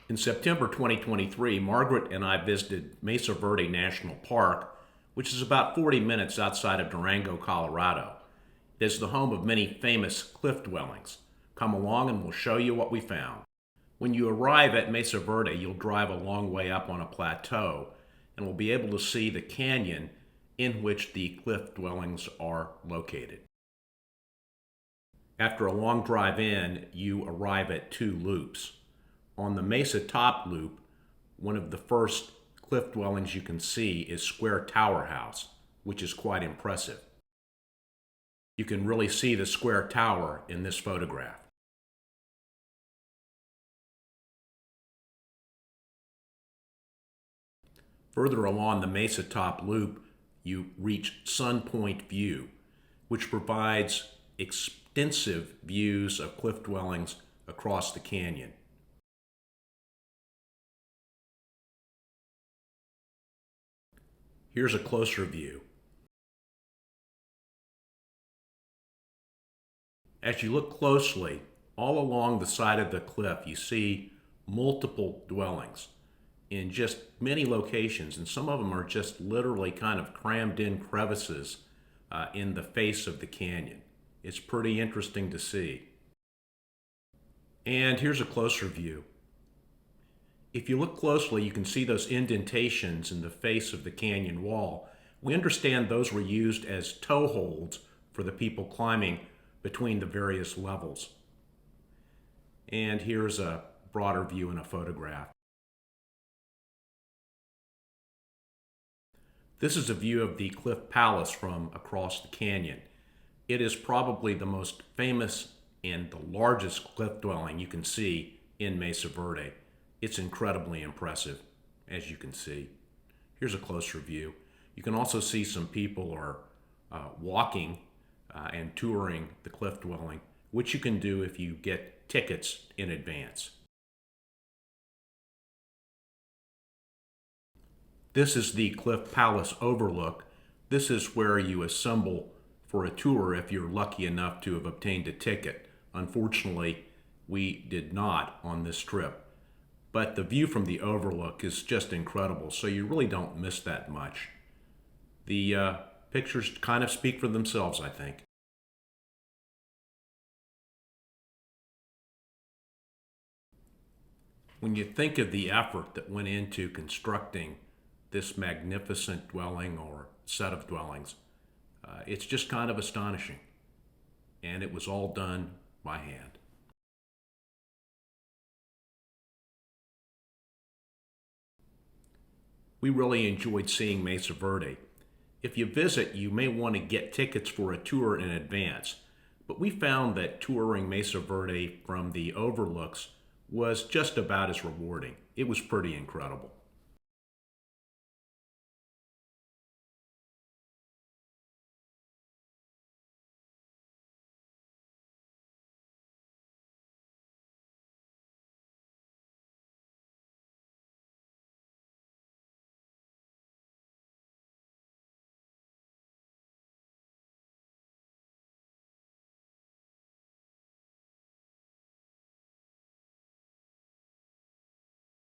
In September 2023, Margaret and I visited Mesa Verde National Park, which is about 40 minutes outside of Durango, Colorado. It is the home of many famous cliff dwellings. Come along and we'll show you what we found. When you arrive at Mesa Verde, you'll drive a long way up on a plateau and will be able to see the canyon in which the cliff dwellings are located. After a long drive in, you arrive at two loops. On the Mesa Top Loop, one of the first cliff dwellings you can see is Square Tower House, which is quite impressive. You can really see the square tower in this photograph. Further along the Mesa Top Loop, you reach Sun Point View, which provides extensive views of cliff dwellings across the canyon. Here's a closer view. As you look closely, all along the side of the cliff, you see multiple dwellings in just many locations, and some of them are just literally kind of crammed in crevices in the face of the canyon. It's pretty interesting to see. And here's a closer view. If you look closely, you can see those indentations in the face of the canyon wall. We understand those were used as toe holds for the people climbing between the various levels. And here's a broader view in a photograph. This is a view of the Cliff Palace from across the canyon. It is probably the most famous and the largest cliff dwelling you can see in Mesa Verde. It's incredibly impressive, as you can see. Here's a closer view. You can also see some people are walking and touring the cliff dwelling, which you can do if you get tickets in advance. This is the Cliff Palace overlook. This is where you assemble for a tour if you're lucky enough to have obtained a ticket. Unfortunately, we did not on this trip. But the view from the overlook is just incredible, so you really don't miss that much. The pictures kind of speak for themselves, I think. When you think of the effort that went into constructing this magnificent dwelling or set of dwellings, it's just kind of astonishing. And it was all done by hand. We really enjoyed seeing Mesa Verde. If you visit, you may want to get tickets for a tour in advance, but we found that touring Mesa Verde from the overlooks was just about as rewarding. It was pretty incredible.